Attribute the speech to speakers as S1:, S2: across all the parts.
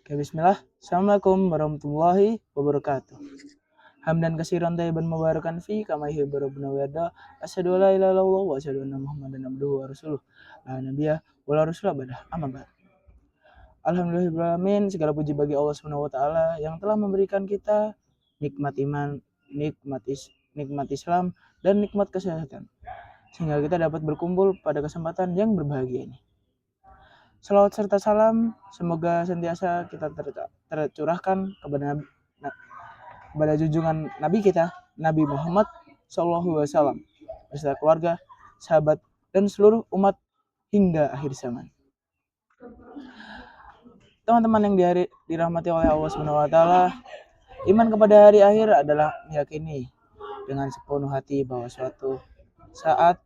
S1: Oke, bismillah. Assalamualaikum warahmatullahi wabarakatuh. Hamdan katsiran thayyiban mubarakan fi kama yuhibbu rabbuna wa yarda. Asyhadu an la ilaha illallah wa asyhadu anna Muhammadan abduhu wa rasuluh. La nabiyya wa la rasula ba'dah. Amma ba'd. Alhamdulillahirrahmanirrahim. Segala puji bagi Allah Subhanahu wa taala yang telah memberikan kita nikmat iman, nikmat Islam dan nikmat kesehatan. Sehingga kita dapat berkumpul pada kesempatan yang berbahagia ini. Salawat serta salam semoga sentiasa kita tercurahkan kepada junjungan Nabi kita, Nabi Muhammad SAW, beserta keluarga, sahabat, dan seluruh umat hingga akhir zaman. Teman-teman yang dirahmati oleh Allah SWT, iman kepada hari akhir adalah meyakini dengan sepenuh hati bahwa suatu saat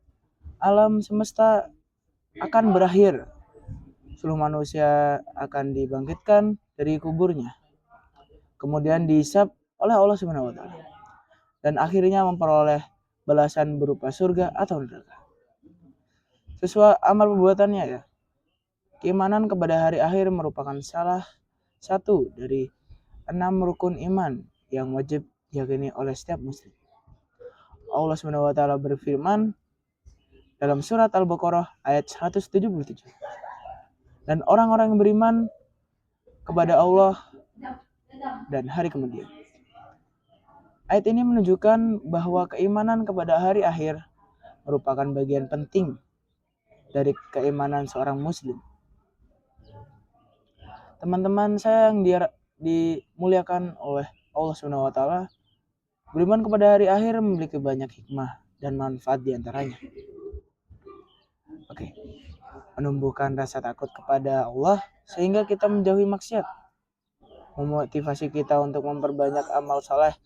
S1: alam semesta akan berakhir. Seluruh manusia akan dibangkitkan dari kuburnya, kemudian dihisab oleh Allah Subhanahu wa taala, dan akhirnya memperoleh balasan berupa surga atau neraka sesuai amal perbuatannya ya. Keimanan kepada hari akhir merupakan salah satu dari 6 rukun iman yang wajib diyakini oleh setiap muslim. Allah Subhanahu wa taala berfirman dalam surat Al-Baqarah ayat 177. Dan orang-orang yang beriman kepada Allah dan hari kemudian. Ayat ini menunjukkan bahwa keimanan kepada hari akhir merupakan bagian penting dari keimanan seorang muslim. Teman-teman saya yang dimuliakan oleh Allah Subhanahu wa taala, beriman kepada hari akhir memiliki banyak hikmah dan manfaat di antaranya. Oke. Menumbuhkan rasa takut kepada Allah sehingga kita menjauhi maksiat. Memotivasi kita untuk memperbanyak amal saleh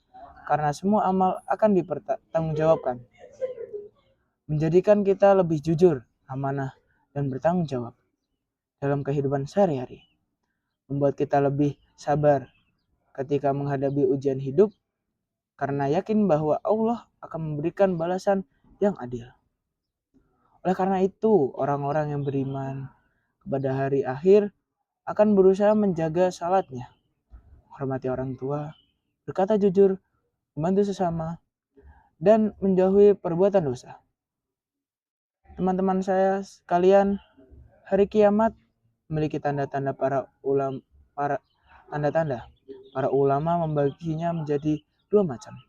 S1: karena semua amal akan dipertanggungjawabkan. Menjadikan kita lebih jujur, amanah, dan bertanggung jawab dalam kehidupan sehari-hari. Membuat kita lebih sabar ketika menghadapi ujian hidup karena yakin bahwa Allah akan memberikan balasan yang adil. Oleh karena itu, orang-orang yang beriman kepada hari akhir akan berusaha menjaga salatnya, menghormati orang tua, berkata jujur, membantu sesama, dan menjauhi perbuatan dosa. Teman-teman saya sekalian, hari kiamat memiliki tanda-tanda para ulama membaginya menjadi 2 macam,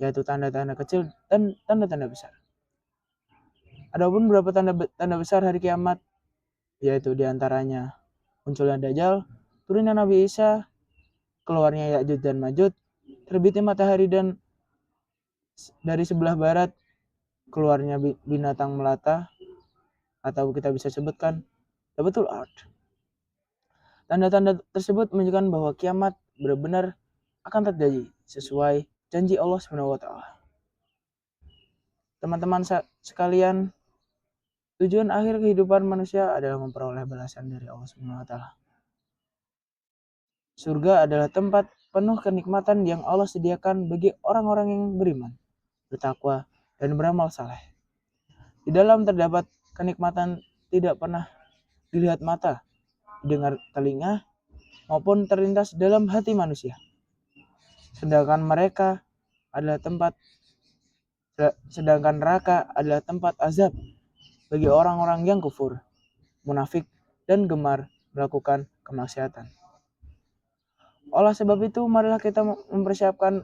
S1: yaitu tanda-tanda kecil dan tanda-tanda besar. Adapun beberapa tanda besar hari kiamat, yaitu diantaranya munculnya Dajjal, turunnya Nabi Isa, keluarnya Ya'juj dan Ma'juj, terbitnya matahari dan dari sebelah barat keluarnya binatang melata, atau kita bisa sebutkan Dabatul Ard. Tanda-tanda tersebut menunjukkan bahwa kiamat benar-benar akan terjadi sesuai janji Allah Subhanahu wa taala. Teman-teman sekalian, tujuan akhir kehidupan manusia adalah memperoleh balasan dari Allah Subhanahu wa taala. Surga adalah tempat penuh kenikmatan yang Allah sediakan bagi orang-orang yang beriman, bertakwa, dan beramal saleh. Di dalam terdapat kenikmatan tidak pernah dilihat mata, didengar telinga, maupun terlintas dalam hati manusia. Sedangkan neraka adalah tempat azab bagi orang-orang yang kufur, munafik, dan gemar melakukan kemaksiatan. Oleh sebab itu, marilah kita mempersiapkan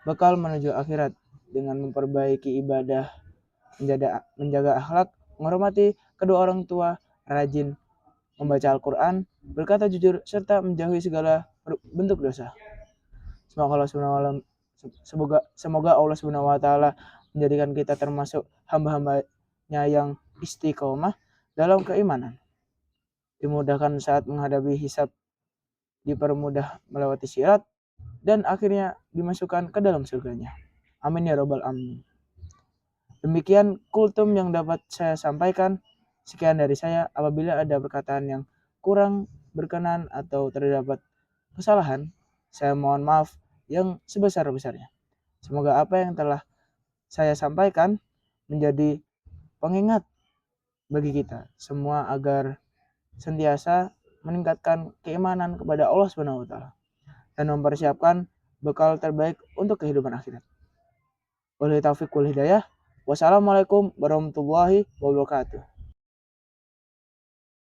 S1: bekal menuju akhirat dengan memperbaiki ibadah, menjaga akhlak, menghormati kedua orang tua, rajin membaca Al-Quran, berkata jujur, serta menjauhi segala bentuk dosa. Semoga Allah Subhanahu wa taala menjadikan kita termasuk hamba-hambanya yang istiqomah dalam keimanan, dimudahkan saat menghadapi hisab, dipermudah melewati sirat, dan akhirnya dimasukkan ke dalam surganya. Amin ya robbal alamin. Demikian kultum yang dapat saya sampaikan. Sekian dari saya. Apabila ada perkataan yang kurang berkenan atau terdapat kesalahan, saya mohon maaf yang sebesar-besarnya. Semoga apa yang telah saya sampaikan menjadi pengingat bagi kita semua agar senantiasa meningkatkan keimanan kepada Allah Subhanahu wa taala dan mempersiapkan bekal terbaik untuk kehidupan akhirat. Wabillahi taufiq wal hidayah. Wassalamualaikum warahmatullahi wabarakatuh.